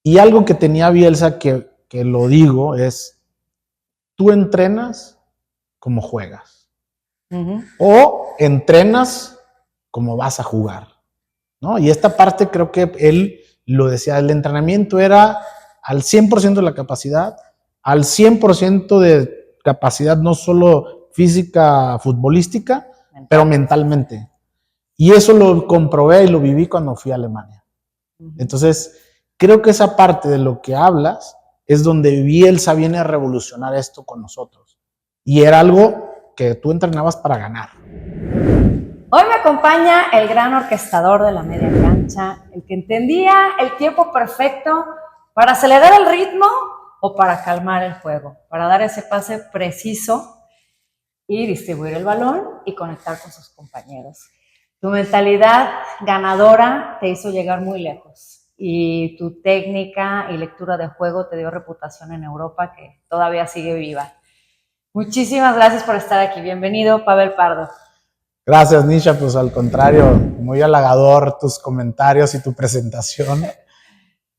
Y algo que tenía Bielsa que lo digo es, tú entrenas como juegas. O entrenas como vas a jugar, ¿no? Y esta parte creo que él lo decía, el entrenamiento era al 100% de la capacidad, al 100% de capacidad no solo física, futbolística, pero mentalmente. Y eso lo comprobé y lo viví cuando fui a Alemania. Entonces, creo que esa parte de lo que hablas es donde Bielsa viene a revolucionar esto con nosotros. Y era algo que tú entrenabas para ganar. Hoy me acompaña el gran orquestador de la media cancha, el que entendía el tiempo perfecto para acelerar el ritmo o para calmar el juego, para dar ese pase preciso y distribuir el balón y conectar con sus compañeros. Tu mentalidad ganadora te hizo llegar muy lejos y tu técnica y lectura de juego te dio reputación en Europa que todavía sigue viva. Muchísimas gracias por estar aquí. Bienvenido, Pavel Pardo. Gracias, Nisha. Pues al contrario, muy halagador tus comentarios y tu presentación.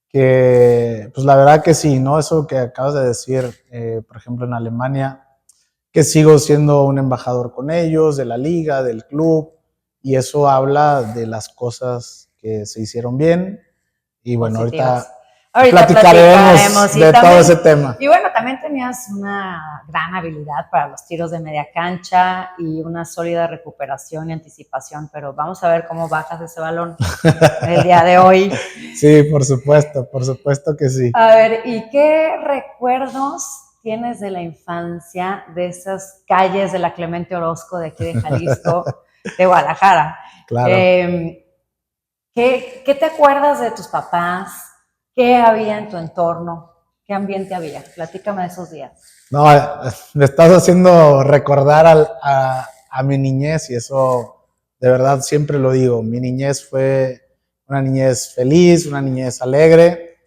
Que, pues la verdad que sí, ¿no? Eso que acabas de decir, por ejemplo, en Alemania, que sigo siendo un embajador con ellos, de la liga, del club, y eso habla de las cosas que se hicieron bien. Y bueno, ahorita platicaremos de también, todo ese tema. Y bueno, también tenías una gran habilidad para los tiros de media cancha y una sólida recuperación y anticipación, pero vamos a ver cómo bajas ese balón el día de hoy. Sí, por supuesto que sí. A ver, ¿y qué recuerdos tienes de la infancia, de esas calles de la Clemente Orozco de aquí de Jalisco, de Guadalajara? Claro. ¿Qué te acuerdas de tus papás? ¿Qué había en tu entorno? ¿Qué ambiente había? Platícame de esos días. No, me estás haciendo recordar a mi niñez y eso de verdad siempre lo digo. Mi niñez fue una niñez feliz, una niñez alegre,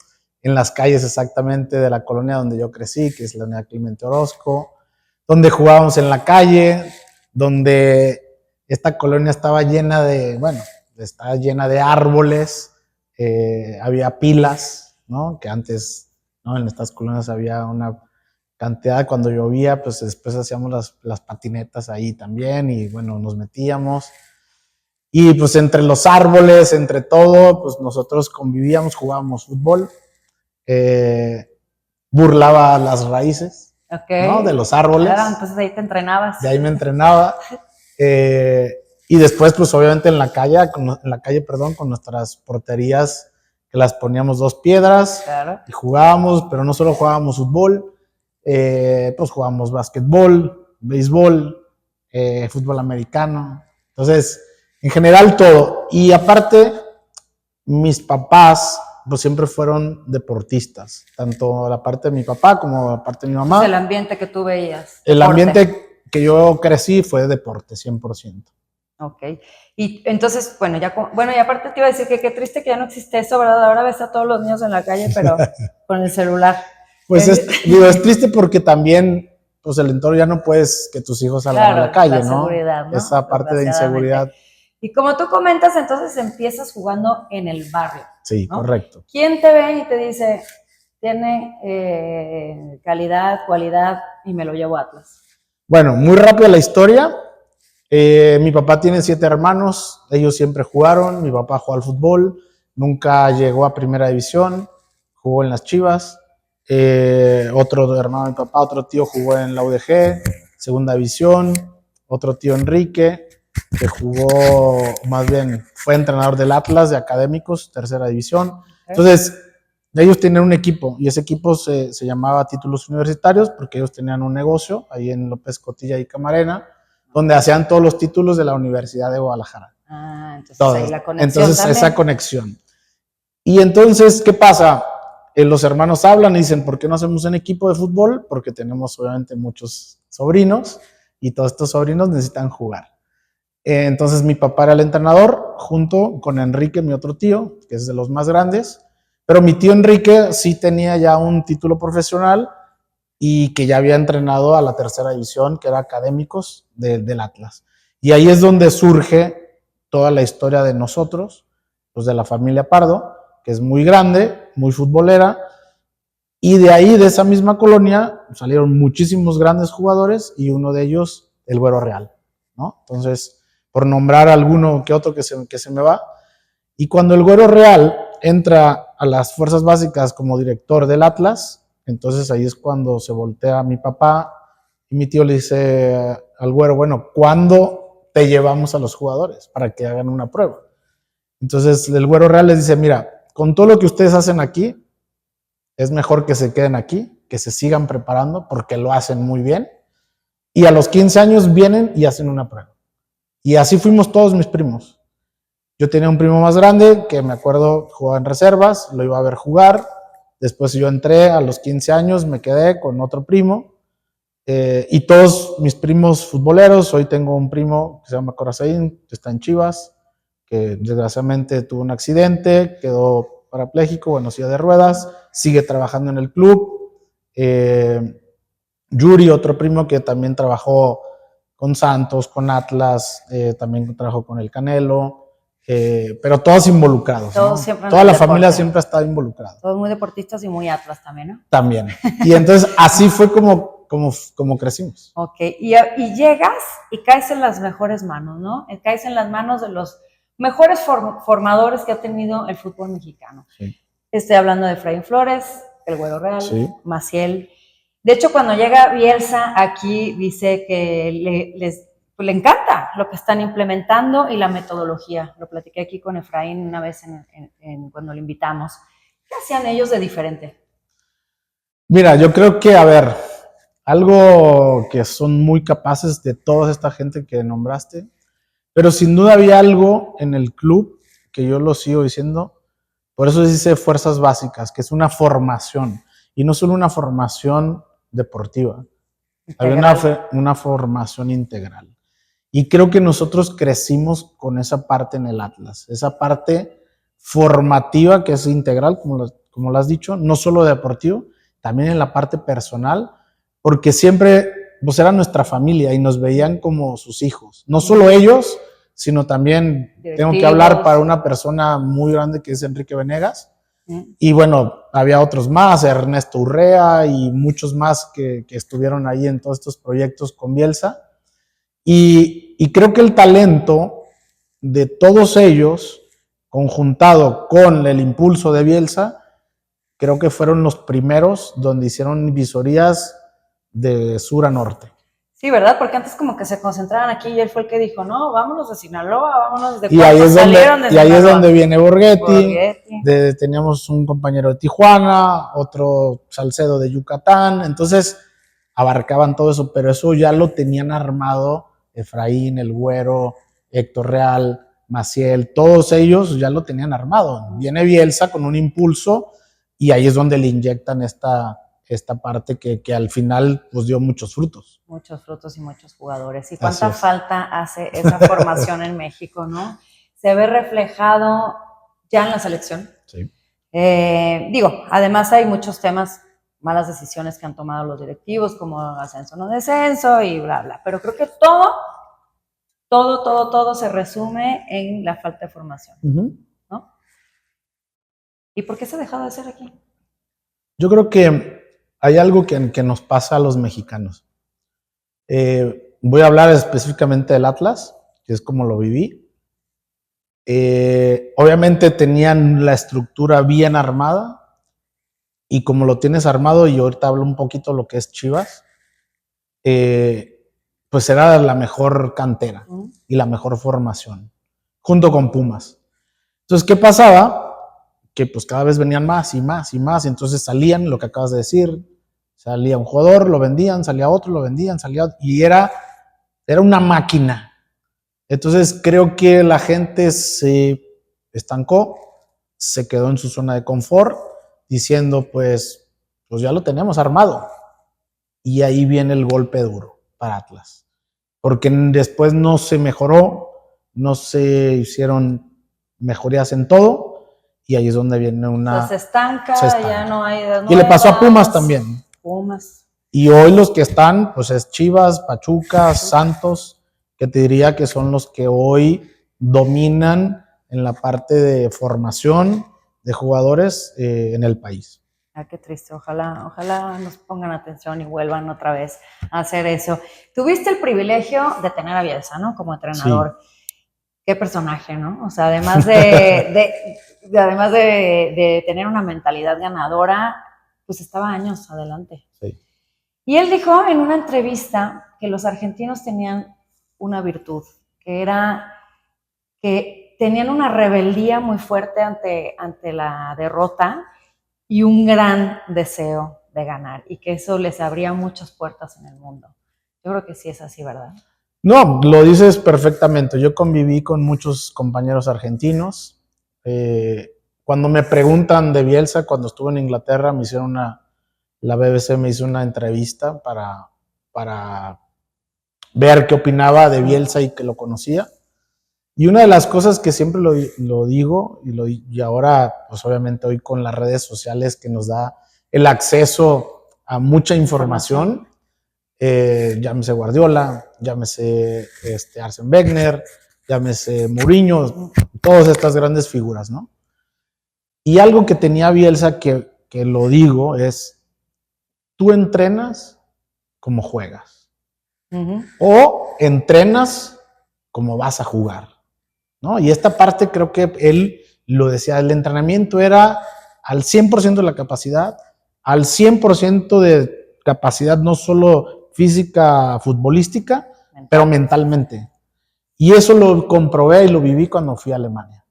en las calles exactamente de la colonia donde yo crecí, que es la Unidad Clemente Orozco, donde jugábamos en la calle, donde esta colonia estaba llena estaba llena de árboles, había pilas, ¿no? Que antes, ¿no? En estas colonias había una cantidad, cuando llovía, pues después hacíamos las patinetas ahí también y bueno, nos metíamos. Y pues entre los árboles, entre todo, pues nosotros convivíamos, jugábamos fútbol, burlaba las raíces, ¿no? De los árboles. Claro, entonces ahí te entrenabas. De ahí me entrenaba. Y después, pues obviamente en la calle, con nuestras porterías que las poníamos 2 piedras, claro, y jugábamos, pero no solo jugábamos fútbol, pues jugábamos básquetbol, béisbol, fútbol americano. Entonces, en general todo. Y aparte, mis papás pues siempre fueron deportistas, tanto la parte de mi papá como la parte de mi mamá. Pues el ambiente que tú veías. El ambiente que yo crecí fue de deporte, 100%. Ok. Y entonces, bueno, y aparte te iba a decir que qué triste que ya no existe eso, ¿verdad? Ahora ves a todos los niños en la calle, pero con el celular. Pues es triste porque también, pues el entorno ya no puedes que tus hijos salgan a la calle, la seguridad, ¿no? Esa parte de inseguridad. Y como tú comentas, entonces empiezas jugando en el barrio. Sí, ¿no? Correcto. ¿Quién te ve y te dice, tiene calidad, cualidad y me lo llevo a Atlas? Bueno, muy rápida la historia. Mi papá tiene 7 hermanos, ellos siempre jugaron, mi papá jugó al fútbol, nunca llegó a primera división, jugó en las Chivas. Otro hermano de mi papá, otro tío jugó en la UDG, segunda división, otro tío Enrique, que fue entrenador del Atlas de académicos, tercera división. Entonces, ellos tenían un equipo y ese equipo se llamaba Títulos Universitarios porque ellos tenían un negocio ahí en López Cotilla y Camarena, donde hacían todos los títulos de la Universidad de Guadalajara. Entonces todos. Ahí la conexión. Entonces, esa conexión. Y entonces, ¿qué pasa? Los hermanos hablan y dicen, ¿por qué no hacemos un equipo de fútbol? Porque tenemos obviamente muchos sobrinos y todos estos sobrinos necesitan jugar. Entonces mi papá era el entrenador junto con Enrique, mi otro tío, que es de los más grandes, pero mi tío Enrique sí tenía ya un título profesional y que ya había entrenado a la tercera división, que era académicos del Atlas. Y ahí es donde surge toda la historia de nosotros, pues de la familia Pardo, que es muy grande, muy futbolera, y de ahí, de esa misma colonia, salieron muchísimos grandes jugadores y uno de ellos, el Güero Real, ¿no? Entonces, por nombrar alguno que otro que se me va, y cuando el Güero Real entra a las fuerzas básicas como director del Atlas, entonces ahí es cuando se voltea mi papá y mi tío le dice al Güero, bueno, ¿cuándo te llevamos a los jugadores para que hagan una prueba? Entonces el Güero Real les dice, mira, con todo lo que ustedes hacen aquí, es mejor que se queden aquí, que se sigan preparando porque lo hacen muy bien, y a los 15 años vienen y hacen una prueba. Y así fuimos todos mis primos. Yo tenía un primo más grande que me acuerdo jugaba en reservas, lo iba a ver jugar. Después yo entré a los 15 años, me quedé con otro primo. Y todos mis primos futboleros. Hoy tengo un primo que se llama Corazaín, que está en Chivas, que desgraciadamente tuvo un accidente, quedó parapléjico, bueno, silla de ruedas, sigue trabajando en el club. Yuri, otro primo que también trabajó con Santos, con Atlas, también trabajó con el Canelo. Pero todos involucrados, Todos ¿no? siempre en Toda el la deporte. familia siempre ha estado involucrada. Todos muy deportistas y muy Atlas también, ¿no? También. Y entonces así fue como crecimos. Ok, y llegas y caes en las mejores manos, ¿no? Caes en las manos de los mejores formadores que ha tenido el fútbol mexicano. Sí. Estoy hablando de Efraín Flores, el Güero Real, Sí. Maciel. De hecho, cuando llega Bielsa aquí, dice que le encanta lo que están implementando y la metodología. Lo platiqué aquí con Efraín una vez cuando lo invitamos. ¿Qué hacían ellos de diferente? Mira, yo creo que, a ver, algo que son muy capaces de toda esta gente que nombraste, pero sin duda había algo en el club que yo lo sigo diciendo, por eso se dice fuerzas básicas, que es una formación, y no solo una formación deportiva, había una formación integral. Y creo que nosotros crecimos con esa parte en el Atlas, esa parte formativa que es integral, como lo has dicho, no solo deportivo, también en la parte personal, porque siempre pues, era nuestra familia y nos veían como sus hijos. No solo ellos, sino también tengo que hablar para una persona muy grande que es Enrique Venegas. Y bueno, había otros más, Ernesto Urrea y muchos más que estuvieron ahí en todos estos proyectos con Bielsa. Y creo que el talento de todos ellos, conjuntado con el impulso de Bielsa, creo que fueron los primeros donde hicieron visorías de sur a norte. Sí, ¿verdad? Porque antes como que se concentraban aquí y él fue el que dijo, no, vámonos de Sinaloa, vámonos de y ahí es salieron de y ahí es Sinaloa. donde viene Borghetti. Teníamos un compañero de Tijuana, otro Salcedo de Yucatán, entonces abarcaban todo eso, pero eso ya lo tenían armado Efraín, el Güero, Héctor Real, Maciel, todos ellos ya lo tenían armado. Viene Bielsa con un impulso y ahí es donde le inyectan esta parte que al final pues dio muchos frutos. Muchos frutos y muchos jugadores. ¿Y cuánta falta hace esa formación en México, no? Se ve reflejado ya en la selección. Sí. Además hay muchos temas, malas decisiones que han tomado los directivos, como ascenso no descenso y bla, bla. Pero creo que todo se resume en la falta de formación, ¿no? ¿Y por qué se ha dejado de hacer aquí? Yo creo que hay algo que nos pasa a los mexicanos. Voy a hablar específicamente del Atlas, que es como lo viví. Obviamente tenían la estructura bien armada y como lo tienes armado, y ahorita hablo un poquito de lo que es Chivas, pues era la mejor cantera y la mejor formación, junto con Pumas. Entonces, ¿qué pasaba? Que pues cada vez venían más y más y más, y entonces salían, lo que acabas de decir, salía un jugador, lo vendían, salía otro, lo vendían, salía otro, y era una máquina. Entonces creo que la gente se estancó, se quedó en su zona de confort, diciendo pues ya lo tenemos armado. Y ahí viene el golpe duro para Atlas. Porque después no se mejoró, no se hicieron mejorías en todo, y ahí es donde viene una... Se estanca, ya no hay... Y le pasó a Pumas también. Pumas. Y hoy los que están, pues es Chivas, Pachuca, Santos, que te diría que son los que hoy dominan en la parte de formación de jugadores en el país. Ah, qué triste. Ojalá nos pongan atención y vuelvan otra vez a hacer eso. Tuviste el privilegio de tener a Bielsa, ¿no? Como entrenador. Sí. Qué personaje, ¿no? O sea, además de tener una mentalidad ganadora, pues estaba años adelante. Sí. Y él dijo en una entrevista que los argentinos tenían una virtud, que era que tenían una rebeldía muy fuerte ante la derrota y un gran deseo de ganar, y que eso les abría muchas puertas en el mundo. Yo creo que sí es así, ¿verdad? No, lo dices perfectamente. Yo conviví con muchos compañeros argentinos. Cuando me preguntan de Bielsa, cuando estuve en Inglaterra, me hicieron la BBC me hizo una entrevista para ver qué opinaba de Bielsa y que lo conocía. Y una de las cosas que siempre lo digo, y ahora, pues obviamente hoy con las redes sociales que nos da el acceso a mucha información, llámese Guardiola, llámese Arsène Wenger, llámese Mourinho, todas estas grandes figuras, ¿no? Y algo que tenía Bielsa que lo digo es, tú entrenas como juegas, o entrenas como vas a jugar, ¿no? Y esta parte creo que él lo decía, el entrenamiento era al 100% de la capacidad, al 100% de capacidad no solo física, futbolística, pero mentalmente. Y eso lo comprobé y lo viví cuando fui a Alemania.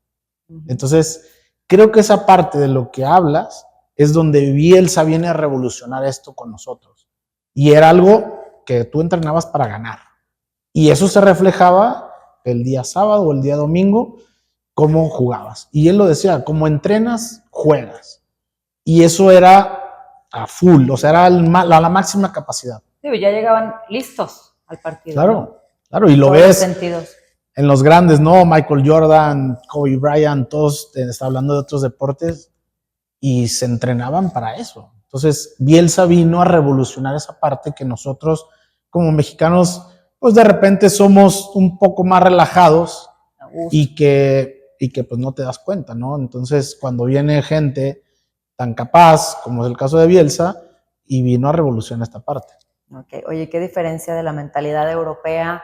Entonces, creo que esa parte de lo que hablas es donde Bielsa viene a revolucionar esto con nosotros. Y era algo que tú entrenabas para ganar. Y eso se reflejaba el día sábado o el día domingo, cómo jugabas. Y él lo decía, como entrenas, juegas. Y eso era a full, o sea, era la máxima capacidad. Sí, ya llegaban listos al partido. Claro, ¿no? Claro, y lo ves en los grandes, ¿no? Michael Jordan, Kobe Bryant, todos, está hablando de otros deportes, y se entrenaban para eso. Entonces, Bielsa vino a revolucionar esa parte que nosotros, como mexicanos, pues de repente somos un poco más relajados y que pues no te das cuenta, ¿no? Entonces, cuando viene gente tan capaz, como es el caso de Bielsa, y vino a revolucionar esta parte. Okay. Oye, ¿qué diferencia de la mentalidad europea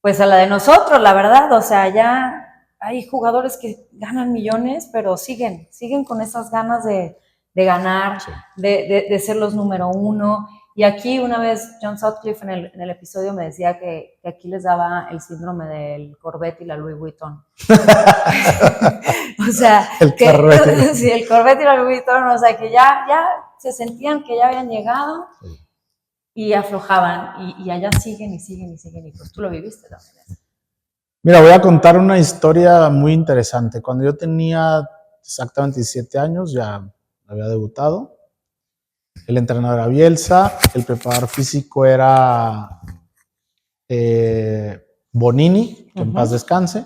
pues a la de nosotros, la verdad? O sea, ya hay jugadores que ganan millones, pero siguen con esas ganas de ganar, sí, de ser los número uno. Y aquí una vez John Sutcliffe en el episodio me decía que aquí les daba el síndrome del Corvette y la Louis Vuitton. O sea, el Corvette. Sí, el Corvette y la Louis Vuitton, o sea, que ya se sentían que ya habían llegado, sí, y aflojaban, y allá siguen, y pues tú lo viviste también. Mira, voy a contar una historia muy interesante. Cuando yo tenía exactamente 17 años, ya había debutado. El entrenador era Bielsa, el preparador físico era Bonini, que en paz descanse,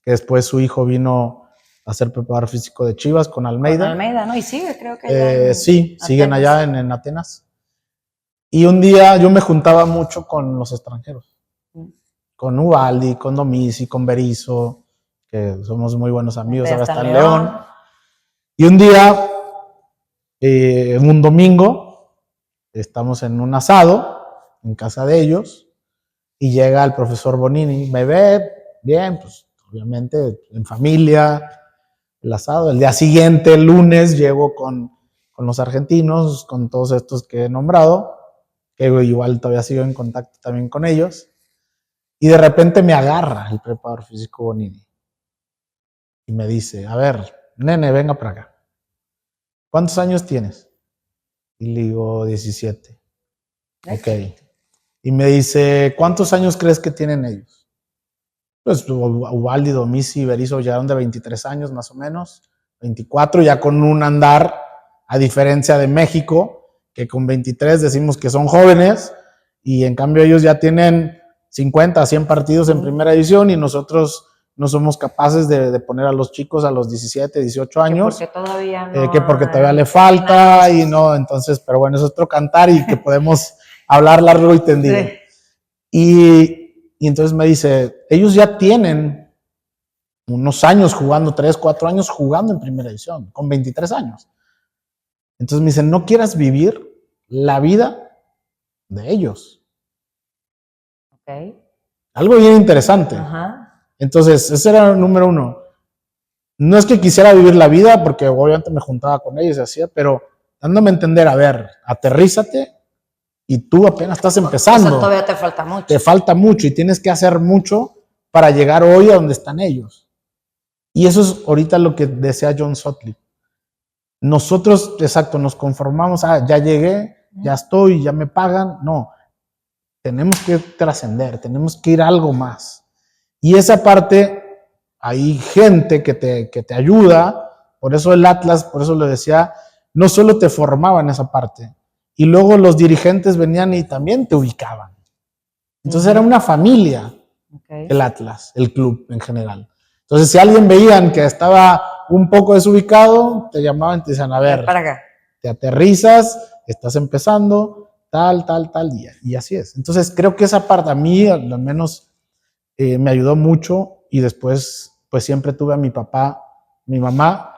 que después su hijo vino a ser preparador físico de Chivas con Almeida. Con Almeida, ¿no? Y sigue, creo que sí, siguen allá en Atenas. Y un día yo me juntaba mucho con los extranjeros, con Ubaldi, con Domizzi, con Berizzo, que somos muy buenos amigos, ahora está en León. Y un día, un domingo, estamos en un asado en casa de ellos y llega el profesor Bonini, me ve bien, pues obviamente en familia, el asado. El día siguiente, el lunes, llego con los argentinos, con todos estos que he nombrado, que igual todavía sigo en contacto también con ellos, y de repente me agarra el preparador físico Bonini y me dice, a ver, nene, venga para acá. ¿Cuántos años tienes? Y le digo, 17. Ok. Y me dice, ¿cuántos años crees que tienen ellos? Pues Ubaldi, Domizzi y Berizzo llegaron de 23 años más o menos, 24, ya con un andar, a diferencia de México, que con 23 decimos que son jóvenes, y en cambio ellos ya tienen 50, 100 partidos en primera división, y nosotros no somos capaces de poner a los chicos a los 17, 18 años. Que porque todavía le falta, y no, entonces, pero bueno, es otro cantar, y que podemos hablar largo y tendido. Sí. Y entonces me dice, ellos ya tienen unos años jugando, 3, 4 años jugando en primera división, con 23 años. Entonces me dicen, no quieras vivir la vida de ellos. Ok. Algo bien interesante. Ajá. Entonces, ese era el número uno. No es que quisiera vivir la vida, porque obviamente me juntaba con ellos y hacía, pero dándome a entender, a ver, aterrízate y tú apenas estás empezando. O sea, todavía te falta mucho. Te falta mucho y tienes que hacer mucho para llegar hoy a donde están ellos. Y eso es ahorita lo que decía John Sutcliffe. Nosotros, exacto, nos conformamos, ya llegué, ya estoy, ya me pagan. No, tenemos que trascender, tenemos que ir a algo más. Y esa parte, hay gente que te ayuda, por eso el Atlas, por eso lo decía, no solo te formaba en esa parte, y luego los dirigentes venían y también te ubicaban. Entonces era una familia, el Atlas, el club en general. Entonces si alguien veían que estaba un poco desubicado, te llamaban y te decían, a ver, para acá. Te aterrizas, estás empezando, tal día. Y así es. Entonces creo que esa parte a mí, al menos, me ayudó mucho. Y después, pues siempre tuve a mi papá, mi mamá,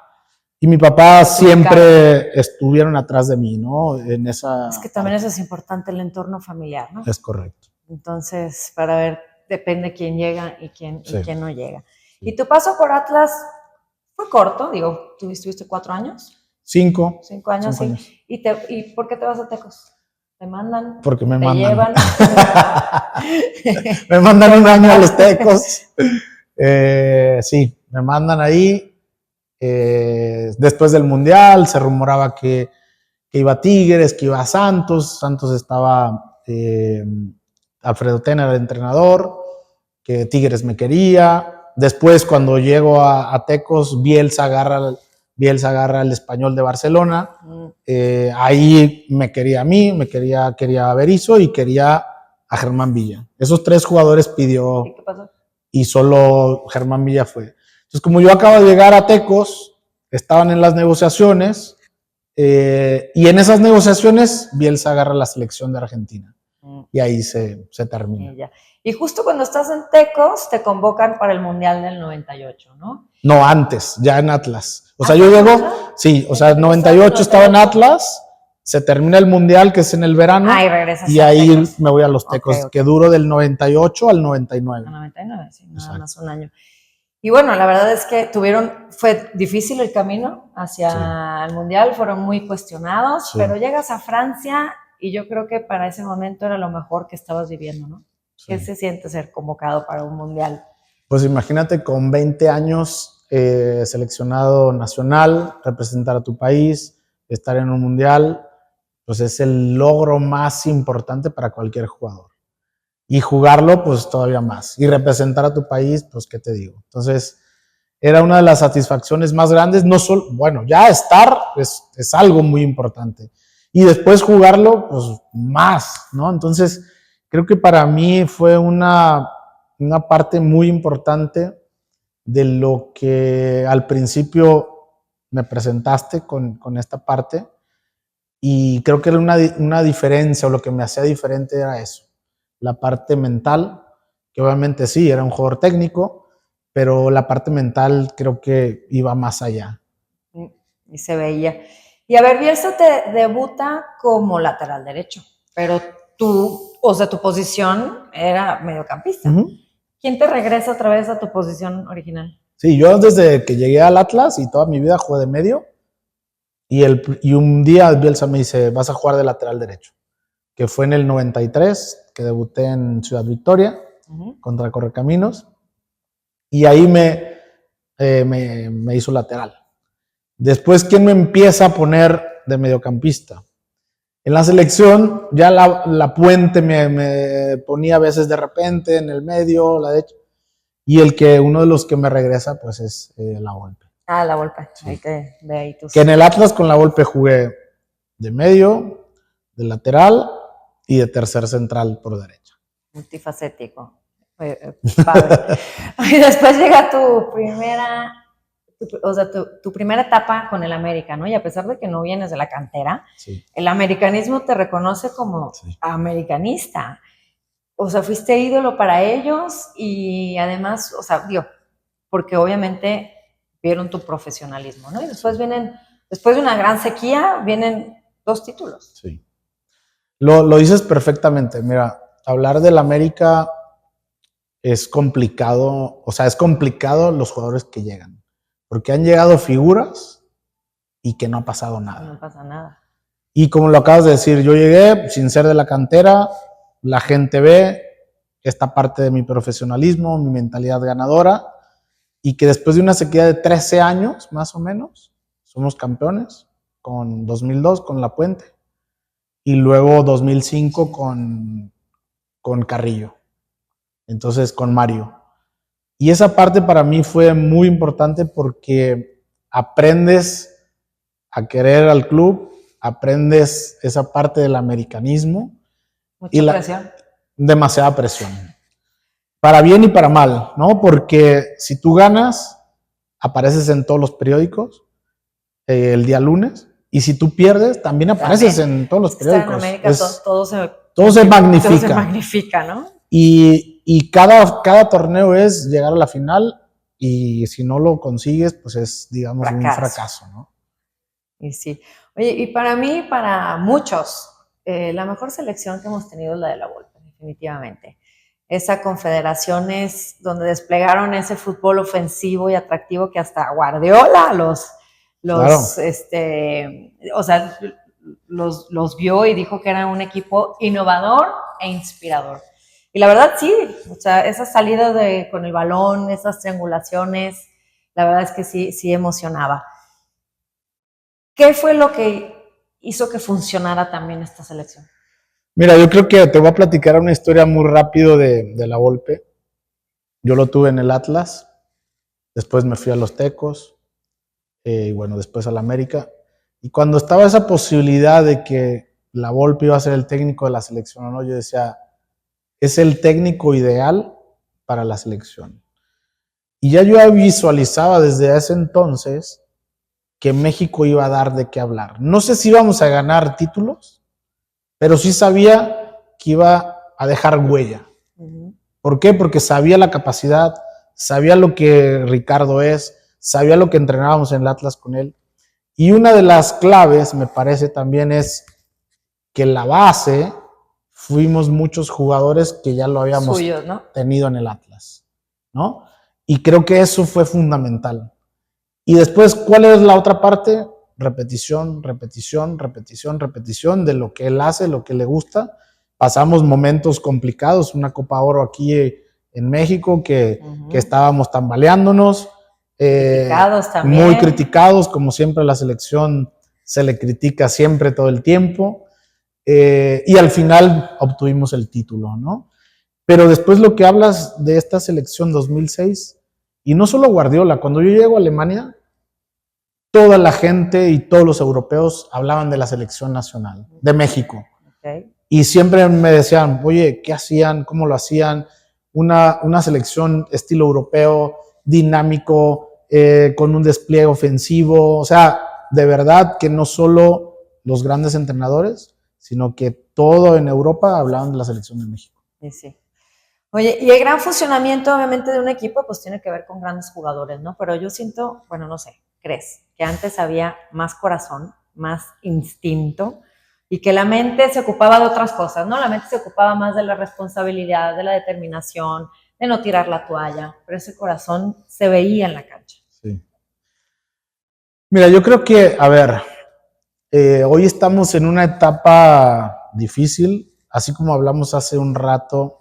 y mi papá siempre estuvieron atrás de mí, ¿no? En esa... Es que también eso es importante, el entorno familiar, ¿no? Es correcto. Entonces, para ver, depende quién llega y quién no llega. Sí. ¿Y tu paso por Atlas fue corto? Digo, ¿tú estuviste 4 años? 5. 5 años, 5 años. ¿Y por qué te vas a Tecos? ¿Te mandan? Porque me ¿Te mandan. llevan? Me mandan un año a los Tecos. Sí, me mandan ahí. Después del Mundial se rumoraba que iba a Tigres, que iba a Santos. Santos estaba Alfredo Tena, el entrenador, que Tigres me quería. Después, cuando llego a Tecos, Bielsa agarra al Español de Barcelona. Ahí me quería a mí, quería a Berizzo y quería a Germán Villa. Esos 3 jugadores pidió. ¿Y qué pasó? Y solo Germán Villa fue. Entonces, como yo acabo de llegar a Tecos, estaban en las negociaciones, y en esas negociaciones Bielsa agarra la selección de Argentina. Y ahí se termina. Y justo cuando estás en Tecos, te convocan para el Mundial del 98, ¿no? No, antes, ya en Atlas. O sea, yo llego, sí, o sea, en 98 estaba en Atlas, se termina el Mundial, que es en el verano, y ahí me voy a los Tecos, que duro del 98 al 99. Al 99, sí, nada más un año. Y bueno, la verdad es que fue difícil el camino hacia el Mundial, fueron muy cuestionados, pero llegas a Francia y yo creo que para ese momento era lo mejor que estabas viviendo, ¿no? Sí. ¿Qué se siente ser convocado para un Mundial? Pues imagínate con 20 años seleccionado nacional, representar a tu país, estar en un Mundial, pues es el logro más importante para cualquier jugador. Y jugarlo, pues todavía más. Y representar a tu país, pues qué te digo. Entonces, era una de las satisfacciones más grandes. No solo, bueno, ya estar es algo muy importante. Y después jugarlo, pues más, ¿no? Entonces, creo que para mí fue una parte muy importante de lo que al principio me presentaste con esta parte. Y creo que era una diferencia, o lo que me hacía diferente era eso. La parte mental, que obviamente sí, era un jugador técnico, pero la parte mental creo que iba más allá. Y se veía. Y a ver, Bielsa te debuta como lateral derecho, pero tú, o sea, tu posición era mediocampista. ¿Quién te regresa otra vez a tu posición original? Sí, yo desde que llegué al Atlas y toda mi vida jugué de medio, y un día Bielsa me dice, vas a jugar de lateral derecho, que fue en el 93, que debuté en Ciudad Victoria, contra Correcaminos, y ahí me hizo lateral. Después, ¿quién me empieza a poner de mediocampista? En la selección, ya la Puente me ponía a veces de repente en el medio, la derecha, y uno de los que me regresa, pues es La Volpe. Ah, La Volpe, sí. De ahí tú. Que en el Atlas con La Volpe jugué de medio, de lateral y de tercer central por derecha. Multifacético. Padre. Y después llega tu primera etapa con el América, ¿no? Y a pesar de que no vienes de la cantera, el americanismo te reconoce como americanista. O sea, fuiste ídolo para ellos y además, o sea, porque obviamente vieron tu profesionalismo, ¿no? Y después después de una gran sequía, vienen 2 títulos. Sí. Lo dices perfectamente. Mira, hablar del América es complicado, o sea, es complicado los jugadores que llegan, porque han llegado figuras y que no ha pasado nada. No pasa nada. Y como lo acabas de decir, yo llegué sin ser de la cantera, la gente ve esta parte de mi profesionalismo, mi mentalidad ganadora, y que después de una sequía de 13 años, más o menos, somos campeones, con 2002 con La Puente, y luego 2005 con Carrillo, entonces con Mario. Y esa parte para mí fue muy importante porque aprendes a querer al club, aprendes esa parte del americanismo. Mucha presión. Demasiada presión. Para bien y para mal, ¿no? Porque si tú ganas, apareces en todos los periódicos el día lunes. Y si tú pierdes, también apareces en todos los periódicos. En América todo se magnifica. Todo se magnifica, ¿no? Y cada torneo es llegar a la final y si no lo consigues, pues es, digamos, un fracaso, ¿no? Y sí. Oye, y para mí, para muchos, la mejor selección que hemos tenido es la de la Volpe, definitivamente. Esa Confederaciones donde desplegaron ese fútbol ofensivo y atractivo que hasta Guardiola claro. O sea, los vio y dijo que era un equipo innovador e inspirador. Y la verdad sí, o sea, esas salidas con el balón, esas triangulaciones, la verdad es que sí emocionaba. ¿Qué fue lo que hizo que funcionara también esta selección? Mira, yo creo que te voy a platicar una historia muy rápido de la Volpe. Yo lo tuve en el Atlas, después me fui a los Tecos, y bueno, después al América. Y cuando estaba esa posibilidad de que la Volpe iba a ser el técnico de la selección, ¿no? Yo decía, es el técnico ideal para la selección. Y ya yo visualizaba desde ese entonces que México iba a dar de qué hablar. No sé si íbamos a ganar títulos, pero sí sabía que iba a dejar huella. ¿Por qué? Porque sabía la capacidad, sabía lo que Ricardo es, sabía lo que entrenábamos en el Atlas con él. Y una de las claves, me parece también, es que la base fuimos muchos jugadores que ya lo habíamos suyos, ¿no? tenido en el Atlas, ¿no? Y creo que eso fue fundamental. Y después, ¿cuál es la otra parte? Repetición, repetición, repetición, repetición de lo que él hace, lo que le gusta. Pasamos momentos complicados, una Copa Oro aquí en México que estábamos tambaleándonos. Criticados también. Muy criticados, como siempre la selección se le critica siempre todo el tiempo. Y al final obtuvimos el título, ¿no? Pero después lo que hablas de esta selección 2006, y no solo Guardiola, cuando yo llego a Alemania, toda la gente y todos los europeos hablaban de la selección nacional, de México. Okay. Y siempre me decían, oye, ¿qué hacían? ¿Cómo lo hacían? Una selección estilo europeo, dinámico, con un despliegue ofensivo. O sea, de verdad que no solo los grandes entrenadores, sino que todo en Europa hablaban de la selección de México. Sí. Oye, y el gran funcionamiento, obviamente, de un equipo, pues tiene que ver con grandes jugadores, ¿no? Pero yo siento, bueno, no sé, ¿crees que antes había más corazón, más instinto y que la mente se ocupaba de otras cosas, ¿no? La mente se ocupaba más de la responsabilidad, de la determinación, de no tirar la toalla, pero ese corazón se veía en la cancha. Sí. Mira, yo creo que, a ver, hoy estamos en una etapa difícil, así como hablamos hace un rato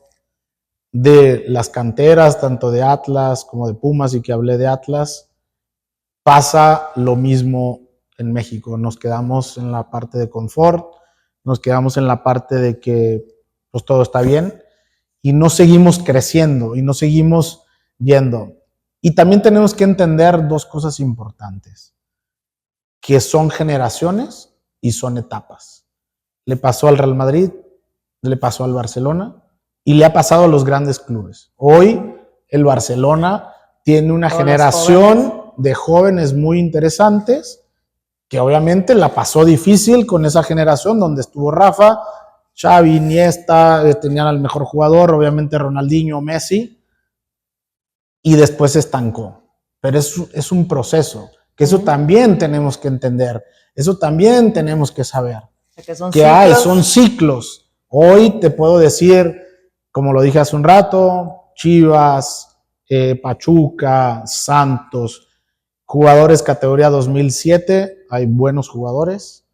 de las canteras, tanto de Atlas como de Pumas, y que hablé de Atlas, pasa lo mismo en México. Nos quedamos en la parte de confort, nos quedamos en la parte de que pues todo está bien y no seguimos creciendo y no seguimos yendo. Y también tenemos que entender dos cosas importantes, que son generaciones y son etapas. Le pasó al Real Madrid, le pasó al Barcelona y le ha pasado a los grandes clubes. Hoy el Barcelona tiene una generación de jóvenes muy interesantes que obviamente la pasó difícil con esa generación donde estuvo Rafa, Xavi, Iniesta, tenían al mejor jugador, obviamente Ronaldinho, Messi, y después se estancó. pero es un proceso, que eso también tenemos que entender, eso también tenemos que saber. O sea, que son son ciclos. Hoy te puedo decir, como lo dije hace un rato, Chivas, Pachuca, Santos, jugadores categoría 2007, hay buenos jugadores.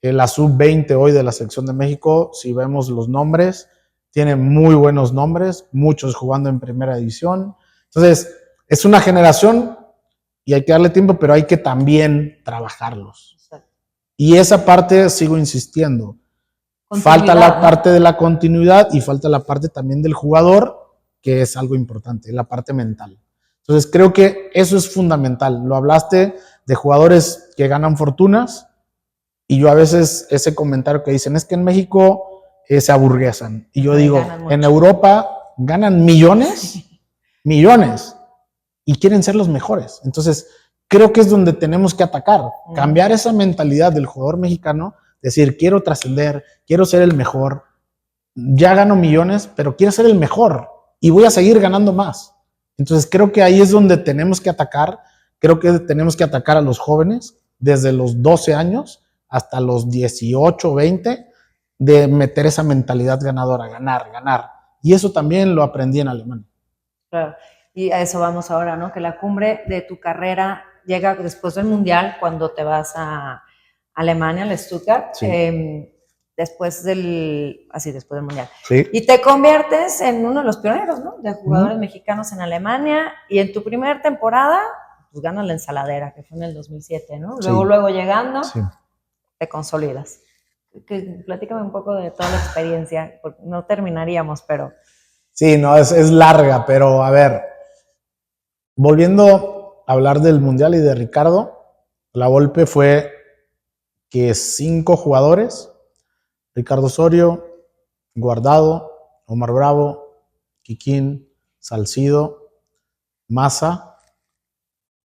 La sub-20 hoy de la selección de México, si vemos los nombres, tiene muy buenos nombres, muchos jugando en primera división. Entonces, es una generación y hay que darle tiempo, pero hay que también trabajarlos. Exacto. Y esa parte sigo insistiendo. Falta la parte de la continuidad y falta la parte también del jugador, que es algo importante, la parte mental. Entonces, creo que eso es fundamental. Lo hablaste de jugadores que ganan fortunas y yo a veces ese comentario que dicen es que en México se aburguesan. Y yo digo, en Europa ganan millones y quieren ser los mejores. Entonces, creo que es donde tenemos que atacar, cambiar esa mentalidad del jugador mexicano, decir, quiero trascender, quiero ser el mejor, ya gano millones, pero quiero ser el mejor y voy a seguir ganando más. Entonces, creo que ahí es donde tenemos que atacar, creo que tenemos que atacar a los jóvenes desde los 12 años hasta los 18, 20, de meter esa mentalidad ganadora, ganar, ganar. Y eso también lo aprendí en Alemania. Claro. Y a eso vamos ahora, ¿no? Que la cumbre de tu carrera llega después del Mundial, cuando te vas a Alemania, al Stuttgart, sí. Después del Mundial. Sí. Y te conviertes en uno de los pioneros, ¿no? De jugadores mexicanos en Alemania. Y en tu primera temporada, pues ganas la ensaladera, que fue en el 2007, ¿no? Luego llegando, te consolidas. Platícame un poco de toda la experiencia, porque no terminaríamos, pero... Sí, no, es larga, pero a ver, volviendo a hablar del Mundial y de Ricardo, la Volpe fue que 5 jugadores, Ricardo Osorio, Guardado, Omar Bravo, Kikín, Salcido, Maza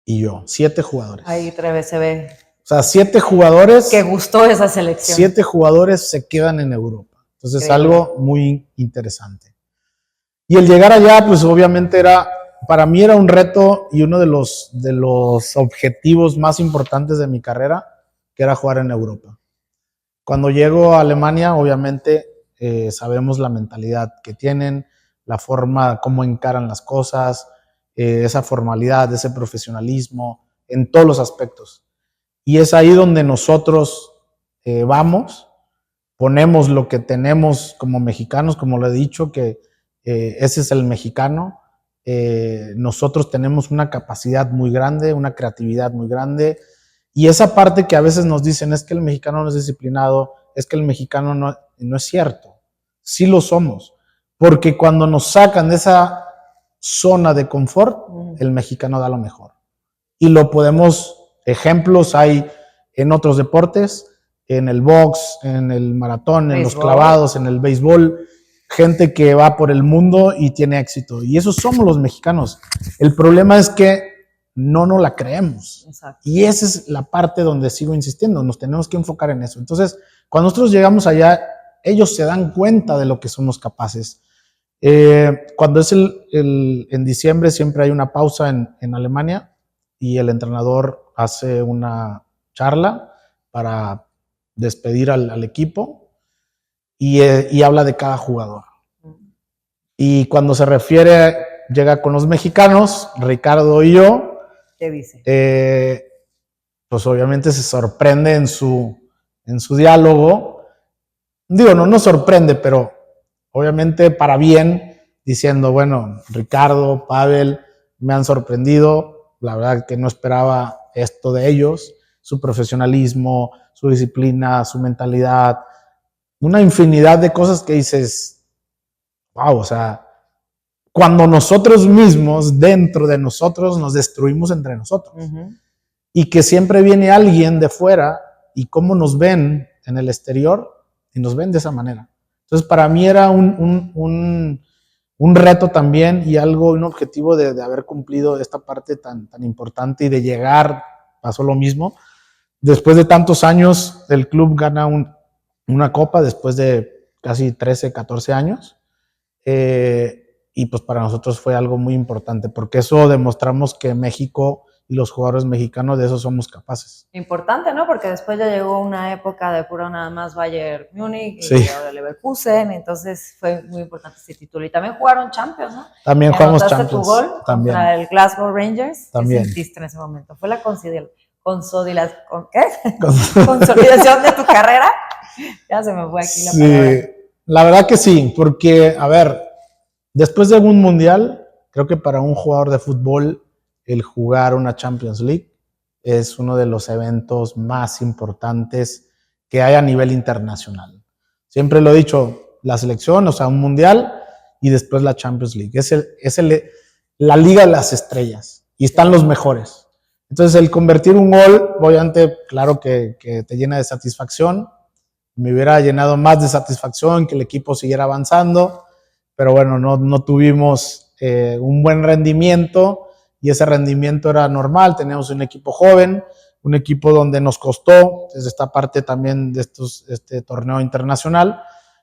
y yo, 7 jugadores. Ahí otra vez se ve. O sea, 7 jugadores. Que gustó esa selección. 7 jugadores se quedan en Europa. Entonces, algo muy interesante. Y el llegar allá, pues obviamente para mí era un reto y uno de los objetivos más importantes de mi carrera, que era jugar en Europa. Cuando llego a Alemania, obviamente sabemos la mentalidad que tienen, la forma, cómo encaran las cosas, esa formalidad, ese profesionalismo, en todos los aspectos. Y es ahí donde nosotros ponemos lo que tenemos como mexicanos, como lo he dicho, que ese es el mexicano. Nosotros tenemos una capacidad muy grande, una creatividad muy grande, y esa parte que a veces nos dicen es que el mexicano no es disciplinado, es que el mexicano no es cierto. Sí lo somos, porque cuando nos sacan de esa zona de confort, el mexicano da lo mejor. Y lo podemos, ejemplos hay en otros deportes, en el box, en el maratón, en los clavados, en el béisbol, gente que va por el mundo y tiene éxito. Y esos somos los mexicanos. El problema es que no nos la creemos. Exacto. Y esa es la parte donde sigo insistiendo. Nos tenemos que enfocar en eso. Entonces, cuando nosotros llegamos allá, ellos se dan cuenta de lo que somos capaces. Cuando es en diciembre, siempre hay una pausa en Alemania y el entrenador hace una charla para despedir al equipo y habla de cada jugador. Y cuando se refiere, llega con los mexicanos, Ricardo y yo. ¿Qué dice? Pues obviamente se sorprende en su diálogo. Digo, no nos sorprende, pero obviamente para bien, diciendo, bueno, Ricardo, Pavel, me han sorprendido. La verdad que no esperaba esto de ellos. Su profesionalismo, su disciplina, su mentalidad. Una infinidad de cosas que dices, wow, o sea, cuando nosotros mismos, dentro de nosotros, nos destruimos entre nosotros. Y que siempre viene alguien de fuera y cómo nos ven en el exterior y nos ven de esa manera. Entonces, para mí era un reto también y un objetivo de haber cumplido esta parte tan importante y de llegar, pasó lo mismo. Después de tantos años, el club gana una copa después de casi 13, 14 años. y pues para nosotros fue algo muy importante, porque eso demostramos que México y los jugadores mexicanos de eso somos capaces. Importante, ¿no? Porque después ya llegó una época de puro nada más Bayern Múnich y Sí. ahora Leverkusen, entonces fue muy importante ese título. Y también jugaron Champions, ¿no? También jugamos Anotaste Champions. tu gol también. contra el Glasgow Rangers. También. ¿Qué sentiste en ese momento? ¿Fue la consolidación de tu carrera? Ya se me fue aquí la palabra. La verdad que sí, porque, a ver, después de un mundial, creo que para un jugador de fútbol, el jugar una Champions League es uno de los eventos más importantes que hay a nivel internacional. Siempre lo he dicho, la selección, o sea, un mundial y después la Champions League. Es la liga de las estrellas y están los mejores. Entonces, el convertir un gol, obviamente, claro que te llena de satisfacción. Me hubiera llenado más de satisfacción que el equipo siguiera avanzando, pero bueno, no tuvimos un buen rendimiento y ese rendimiento era normal. Teníamos un equipo joven, un equipo donde nos costó desde esta parte también de este torneo internacional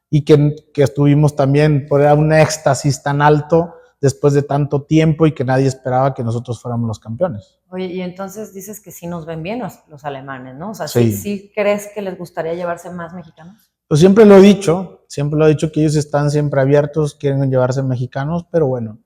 y que estuvimos también por un éxtasis tan alto después de tanto tiempo y que nadie esperaba que nosotros fuéramos los campeones. Oye, y entonces dices que sí nos ven bien los alemanes, ¿no? O sea, Sí. ¿sí crees que les gustaría llevarse más mexicanos? Pues siempre lo he dicho que ellos están siempre abiertos, quieren llevarse mexicanos, pero bueno,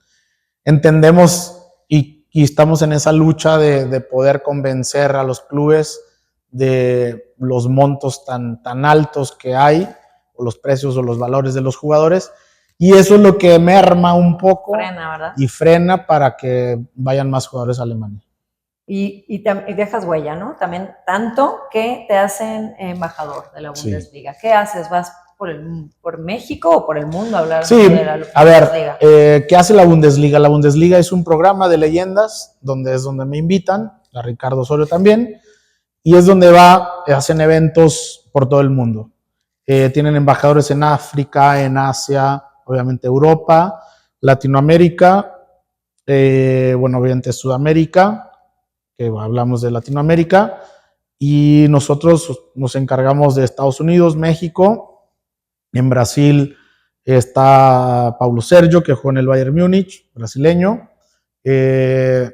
entendemos y estamos en esa lucha de poder convencer a los clubes de los montos tan altos que hay, o los precios o los valores de los jugadores, y eso es lo que merma un poco. Frena, ¿verdad? Y frena para que vayan más jugadores a Alemania. Y dejas huella, ¿no? También tanto que te hacen embajador de la Bundesliga. Sí. ¿Qué haces? ¿Vas por México o por el mundo a hablar sí, de la Bundesliga? A ver, ¿qué hace la Bundesliga? La Bundesliga es un programa de leyendas donde me invitan, a Ricardo Osorio también, y es donde hacen eventos por todo el mundo. Tienen embajadores en África, en Asia, obviamente Europa, Latinoamérica, obviamente Sudamérica, que hablamos de Latinoamérica, y nosotros nos encargamos de Estados Unidos, México. En Brasil está Paulo Sergio, que jugó en el Bayern Múnich, brasileño. En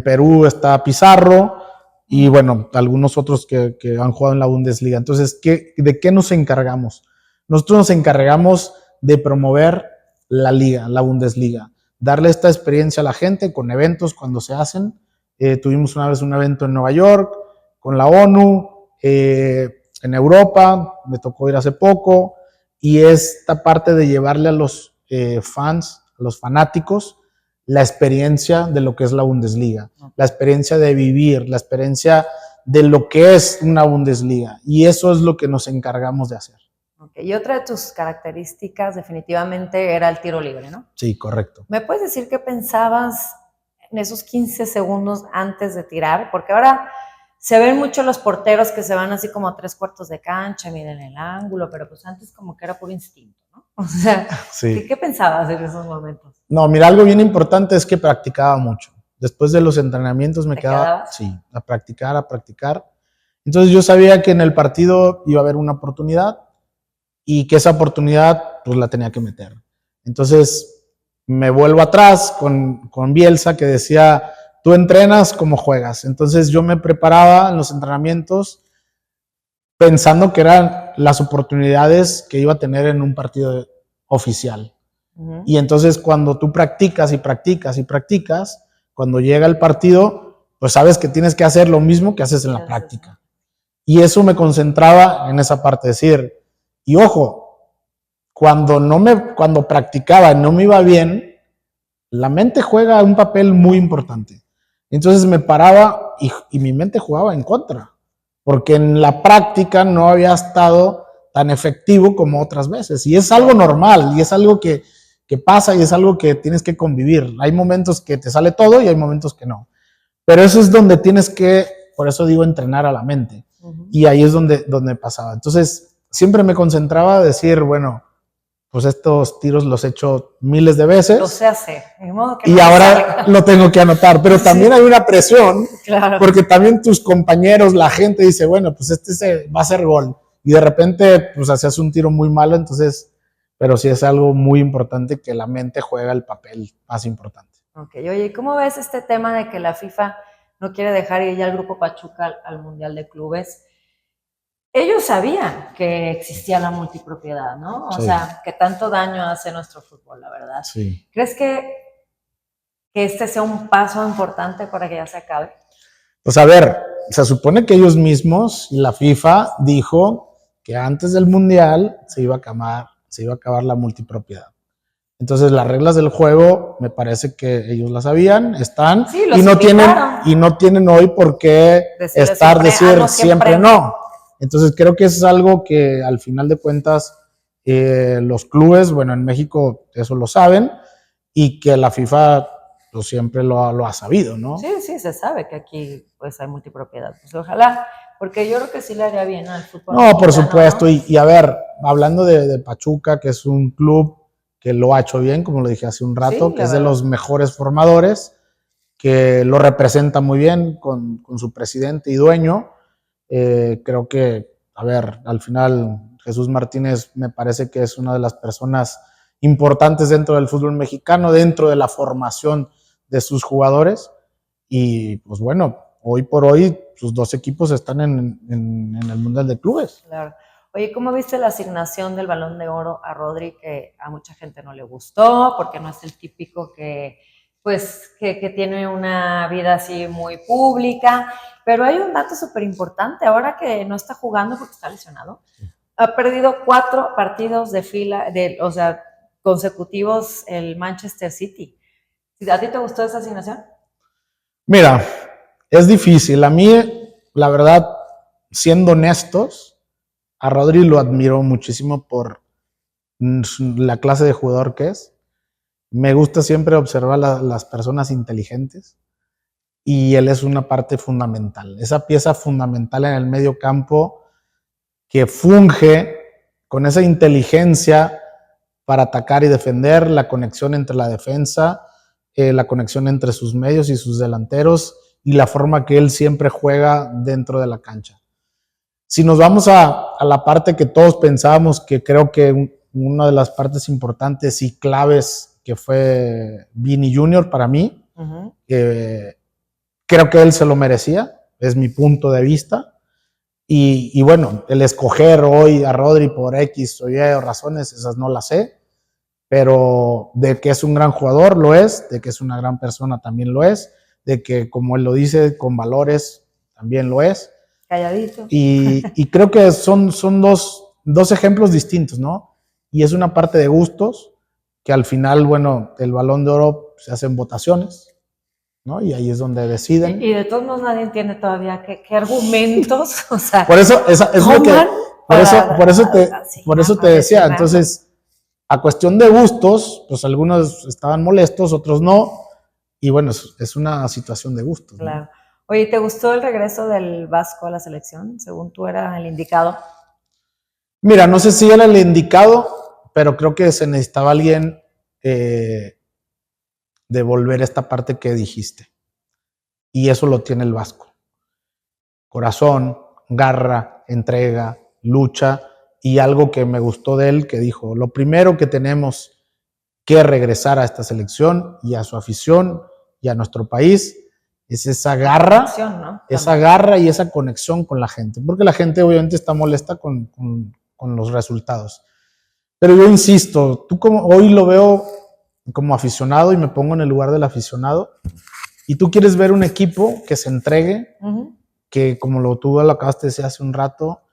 Perú está Pizarro, y bueno, algunos otros que han jugado en la Bundesliga. Entonces, ¿de qué nos encargamos? Nosotros nos encargamos de promover la liga, la Bundesliga, darle esta experiencia a la gente con eventos cuando se hacen. Tuvimos una vez un evento en Nueva York con la ONU, en Europa, me tocó ir hace poco, y esta parte de llevarle a los fans, a los fanáticos, la experiencia de lo que es la Bundesliga, la experiencia de vivir, la experiencia de lo que es una Bundesliga, y eso es lo que nos encargamos de hacer. Okay. Y otra de tus características definitivamente era el tiro libre, ¿no? Sí, correcto. ¿Me puedes decir qué pensabas en esos 15 segundos antes de tirar? Porque ahora se ven mucho los porteros que se van así como a 3/4 de cancha, miden el ángulo, pero pues antes como que era puro instinto, ¿no? O sea, sí. ¿Qué pensabas en esos momentos? No, mira, algo bien importante es que practicaba mucho. Después de los entrenamientos me quedaba, sí, a practicar. Entonces yo sabía que en el partido iba a haber una oportunidad y que esa oportunidad pues la tenía que meter. Entonces me vuelvo atrás con Bielsa, que decía, tú entrenas como juegas. Entonces yo me preparaba en los entrenamientos pensando que eran las oportunidades que iba a tener en un partido oficial. Uh-huh. Y entonces cuando tú practicas, cuando llega el partido, pues sabes que tienes que hacer lo mismo que haces en la práctica. Y eso me concentraba en esa parte, decir, y ojo, cuando practicaba y no me iba bien, la mente juega un papel muy importante. Entonces me paraba y mi mente jugaba en contra, porque en la práctica no había estado tan efectivo como otras veces. Y es algo normal, y es algo que pasa, y es algo que tienes que convivir. Hay momentos que te sale todo y hay momentos que no. Pero eso es donde tienes que, por eso digo, entrenar a la mente. Uh-huh. Y ahí es donde pasaba. Entonces, siempre me concentraba a decir, bueno, pues estos tiros los he hecho miles de veces. Lo sé hacer. Y ahora lo tengo que anotar. Pero también hay una presión, claro, porque también tus compañeros, la gente dice, bueno, pues va a ser gol. Y de repente, pues hacías un tiro muy malo, entonces... pero sí es algo muy importante que la mente juega el papel más importante. Ok, oye, ¿cómo ves este tema de que la FIFA no quiere dejar ir ya al Grupo Pachuca al Mundial de Clubes? Ellos sabían que existía la multipropiedad, ¿no? O Sí. sea, que tanto daño hace nuestro fútbol, la verdad. Sí. ¿Crees que este sea un paso importante para que ya se acabe? Pues a ver, se supone que ellos mismos, la FIFA dijo que antes del Mundial se iba a acabar la multipropiedad. Entonces las reglas del juego me parece que ellos las sabían, están, Sí, y no tienen hoy por qué decir siempre no. Entonces creo que eso es algo que al final de cuentas los clubes, bueno, en México eso lo saben, y que la FIFA pues, siempre lo ha sabido, ¿no? Sí, sí, se sabe que aquí pues hay multipropiedad. Pues ojalá, porque yo creo que sí le haría bien al fútbol. No, por supuesto, ¿no? Y a ver, hablando de Pachuca, que es un club que lo ha hecho bien, como lo dije hace un rato, sí, que es de los mejores formadores, que lo representa muy bien con su presidente y dueño. Creo que, a ver, al final Jesús Martínez me parece que es una de las personas importantes dentro del fútbol mexicano, dentro de la formación de sus jugadores. Y pues bueno, hoy por hoy sus dos equipos están en el Mundial de Clubes. Claro. Oye, ¿cómo viste la asignación del Balón de Oro a Rodri, que a mucha gente no le gustó, porque no es el típico que tiene una vida así muy pública? Pero hay un dato súper importante, ahora que no está jugando porque está lesionado, ha perdido 4 partidos de fila, o sea, consecutivos el Manchester City. ¿A ti te gustó esa asignación? Mira, es difícil. A mí, la verdad, siendo honestos, a Rodri lo admiro muchísimo por la clase de jugador que es. Me gusta siempre observar las personas inteligentes y él es una parte fundamental. Esa pieza fundamental en el medio campo que funge con esa inteligencia para atacar y defender, la conexión entre la defensa, la conexión entre sus medios y sus delanteros y la forma que él siempre juega dentro de la cancha. Si nos vamos a la parte que todos pensábamos, que creo que una de las partes importantes y claves que fue Vini Jr. para mí, creo que él se lo merecía, es mi punto de vista. Y bueno, el escoger hoy a Rodri por X o Y o razones, esas no las sé, pero de que es un gran jugador, lo es, de que es una gran persona, también lo es, de que, como él lo dice, con valores, también lo es. Calladito. Y creo que son dos ejemplos distintos, ¿no? Y es una parte de gustos, que al final, bueno, el Balón de Oro se hacen votaciones, ¿no? Y ahí es donde deciden. Y de todos modos nadie entiende todavía qué argumentos, o sea, por eso es lo que, por eso te decía, entonces, a cuestión de gustos, pues algunos estaban molestos, otros no, y bueno, es una situación de gustos. Claro. ¿No? Oye, ¿te gustó el regreso del Vasco a la selección? Según tú era el indicado. Mira, no sé si era el indicado, pero creo que se necesitaba alguien devolver esta parte que dijiste. Y eso lo tiene el Vasco. Corazón, garra, entrega, lucha, y algo que me gustó de él, que dijo, lo primero que tenemos que regresar a esta selección y a su afición y a nuestro país es esa garra, ¿no? Esa garra y esa conexión con la gente, porque la gente obviamente está molesta con los resultados. Pero yo insisto, hoy lo veo como aficionado y me pongo en el lugar del aficionado, y tú quieres ver un equipo que se entregue, que como tú lo acabaste de decir hace un rato,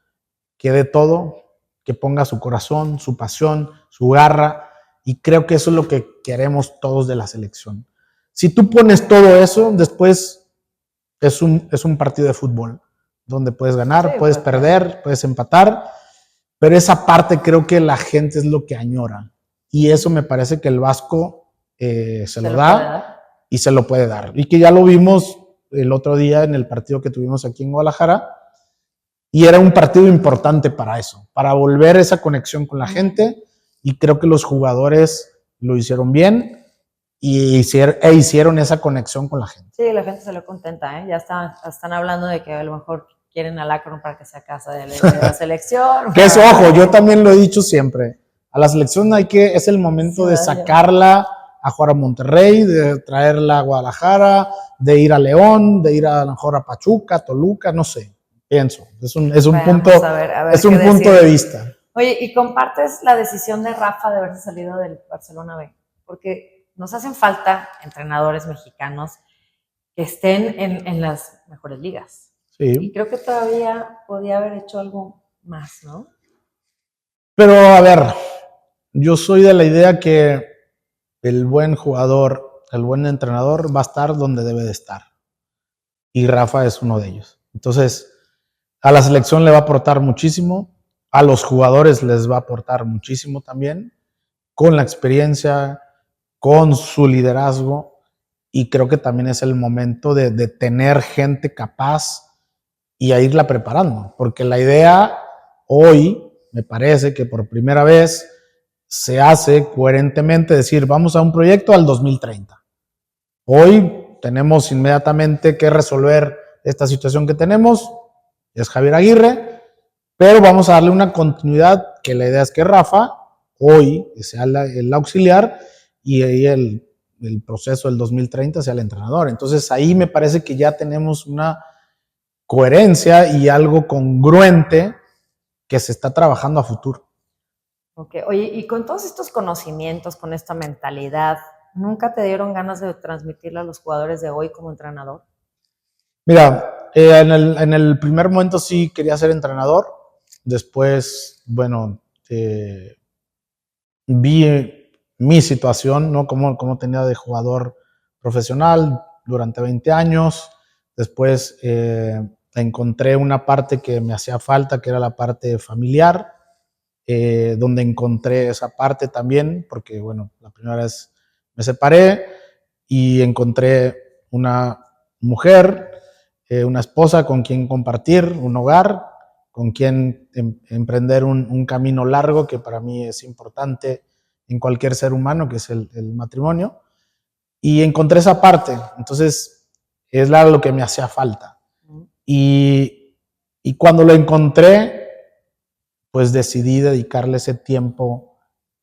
que dé todo, que ponga su corazón, su pasión, su garra, y creo que eso es lo que queremos todos de la selección. Si tú pones todo eso, después es un partido de fútbol, donde puedes ganar, sí, puedes perder, puedes empatar, pero esa parte creo que la gente es lo que añora, y eso me parece que el Vasco se lo da y se lo puede dar, y que ya lo vimos el otro día en el partido que tuvimos aquí en Guadalajara, y era un partido importante para eso, para volver esa conexión con la gente, y creo que los jugadores lo hicieron bien y hicieron esa conexión con la gente. Sí, la gente salió contenta, ¿eh? Ya están hablando de que a lo mejor quieren a Akron para que sea casa de la selección. Que es, ojo, yo también lo he dicho siempre, A la selección es el momento de Sí, sacarla a jugar a Monterrey, de traerla a Guadalajara, de ir a León, de ir a lo mejor a Pachuca, Toluca, no sé, pienso. Es un punto, Veamos, a ver es qué un punto decir. de vista. Oye, ¿y compartes la decisión de Rafa de haberse salido del Barcelona B? Porque nos hacen falta entrenadores mexicanos que estén en las mejores ligas. Sí. Y creo que todavía podía haber hecho algo más, ¿no? Pero a ver, yo soy de la idea que el buen jugador, el buen entrenador va a estar donde debe de estar. Y Rafa es uno de ellos. Entonces, a la selección le va a aportar muchísimo, a los jugadores les va a aportar muchísimo también, con la experiencia, con su liderazgo, y creo que también es el momento de tener gente capaz y a irla preparando, porque la idea hoy, me parece que por primera vez se hace coherentemente decir, vamos a un proyecto al 2030. Hoy tenemos inmediatamente que resolver esta situación que tenemos, es Javier Aguirre, pero vamos a darle una continuidad, que la idea es que Rafa hoy sea el auxiliar y el proceso del 2030 sea el entrenador. Entonces ahí me parece que ya tenemos una coherencia y algo congruente que se está trabajando a futuro. Ok, oye, y con todos estos conocimientos, con esta mentalidad, ¿nunca te dieron ganas de transmitirle a los jugadores de hoy como entrenador? Mira, en el primer momento sí quería ser entrenador. Después, bueno, vi mi situación, ¿no? Cómo tenía de jugador profesional durante 20 años. Después encontré una parte que me hacía falta, que era la parte familiar, donde encontré esa parte también, porque, bueno, la primera vez me separé y encontré una mujer, una esposa con quien compartir un hogar, con quien emprender un camino largo que para mí es importante en cualquier ser humano, que es el matrimonio. Y encontré esa parte, entonces es lo que me hacía falta. Y cuando lo encontré, pues decidí dedicarle ese tiempo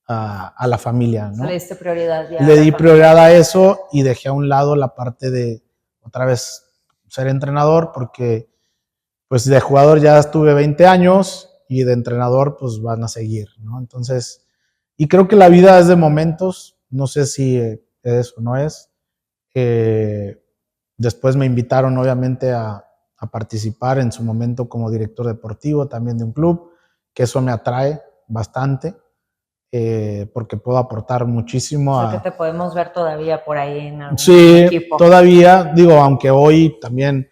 a la familia, ¿no? Le diste prioridad ya. Le di prioridad a eso y dejé a un lado la parte de otra vez ser entrenador, porque pues de jugador ya estuve 20 años y de entrenador pues van a seguir, ¿no? Entonces, y creo que la vida es de momentos, no sé si es o no es. Después me invitaron obviamente a participar en su momento como director deportivo también de un club, que eso me atrae bastante, porque puedo aportar muchísimo. O sea, que te podemos ver todavía por ahí en algún Sí, equipo. todavía, digo, aunque hoy también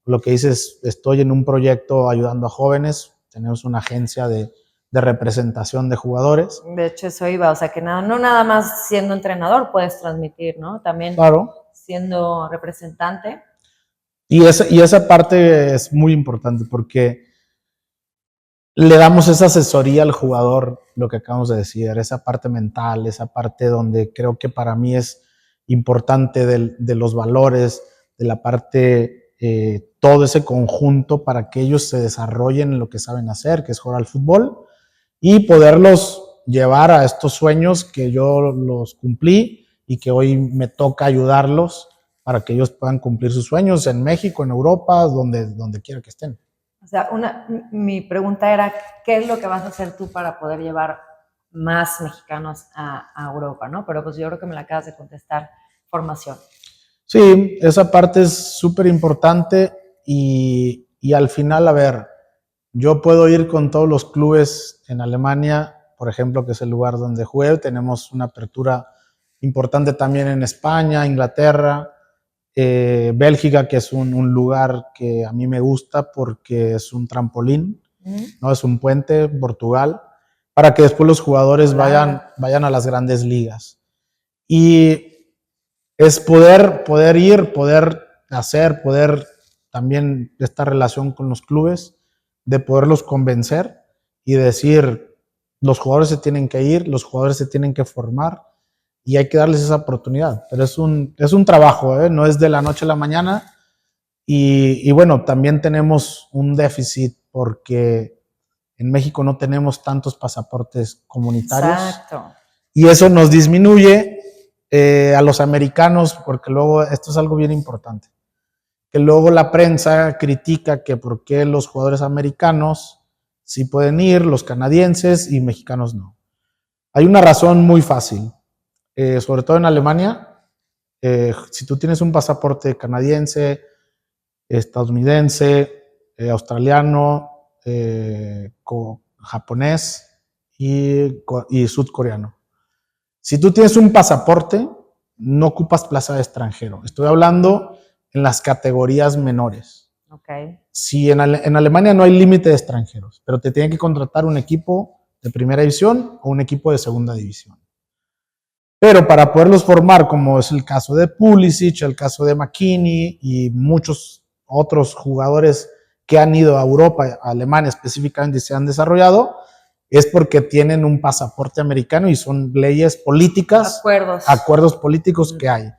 lo que dices, estoy en un proyecto ayudando a jóvenes, tenemos una agencia de representación de jugadores. De hecho, eso iba, o sea, que no nada más siendo entrenador puedes transmitir, ¿no? También Claro. siendo representante. Y esa parte es muy importante porque le damos esa asesoría al jugador, lo que acabamos de decir, esa parte mental, esa parte donde creo que para mí es importante de los valores, de la parte, todo ese conjunto para que ellos se desarrollen en lo que saben hacer, que es jugar al fútbol, y poderlos llevar a estos sueños que yo los cumplí y que hoy me toca ayudarlos para que ellos puedan cumplir sus sueños en México, en Europa, donde quiera que estén. O sea, mi pregunta era, ¿qué es lo que vas a hacer tú para poder llevar más mexicanos a Europa, ¿no? Pero pues yo creo que me la acabas de contestar, formación. Sí, esa parte es súper importante y al final, a ver, yo puedo ir con todos los clubes en Alemania, por ejemplo, que es el lugar donde jugué, tenemos una apertura importante también en España, Inglaterra, Bélgica, que es un lugar que a mí me gusta porque es un trampolín, ¿no? Es un puente, Portugal, para que después los jugadores vayan a las grandes ligas. Y es poder ir, poder hacer, poder también esta relación con los clubes, de poderlos convencer y decir, los jugadores se tienen que ir, los jugadores se tienen que formar y hay que darles esa oportunidad. Pero es un trabajo, no es de la noche a la mañana. Y bueno, también tenemos un déficit porque En México no tenemos tantos pasaportes comunitarios. Exacto. Y eso nos disminuye a los americanos, porque luego esto es algo bien importante, que luego la prensa critica que por qué los jugadores americanos sí pueden ir, los canadienses y mexicanos no. Hay una razón muy fácil, sobre todo en Alemania. Si tú tienes un pasaporte canadiense, estadounidense, australiano, japonés y sudcoreano. Si tú tienes un pasaporte, no ocupas plaza de extranjero. Estoy hablando en las categorías menores. Okay. Si en Alemania no hay límite de extranjeros, pero te tienen que contratar un equipo de primera división o un equipo de segunda división. Pero para poderlos formar, como es el caso de Pulisic, el caso de McKinney y muchos otros jugadores que han ido a Europa, a Alemania específicamente, y se han desarrollado, es porque tienen un pasaporte americano y son leyes políticas, acuerdos políticos que hay.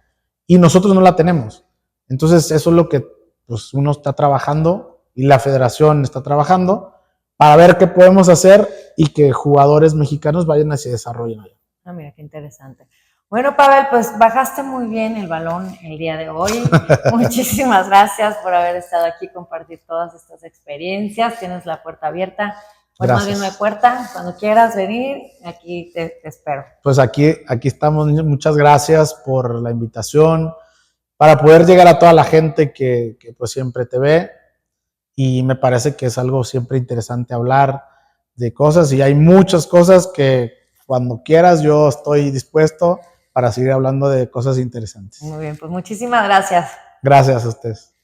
Y nosotros no la tenemos. Entonces eso es lo que pues, uno está trabajando y la federación está trabajando para ver qué podemos hacer y que jugadores mexicanos vayan y se desarrollen allá. Ah, mira, qué interesante. Bueno, Pavel, pues bajaste muy bien el balón el día de hoy. Muchísimas gracias por haber estado aquí y compartir todas estas experiencias. Tienes la puerta abierta. Pues más bien no hay puerta. Cuando quieras venir, aquí te espero. Pues aquí estamos. Muchas gracias por la invitación para poder llegar a toda la gente que pues siempre te ve. Y me parece que es algo siempre interesante hablar de cosas. Y hay muchas cosas que cuando quieras yo estoy dispuesto para seguir hablando de cosas interesantes. Muy bien, pues muchísimas gracias. Gracias a ustedes.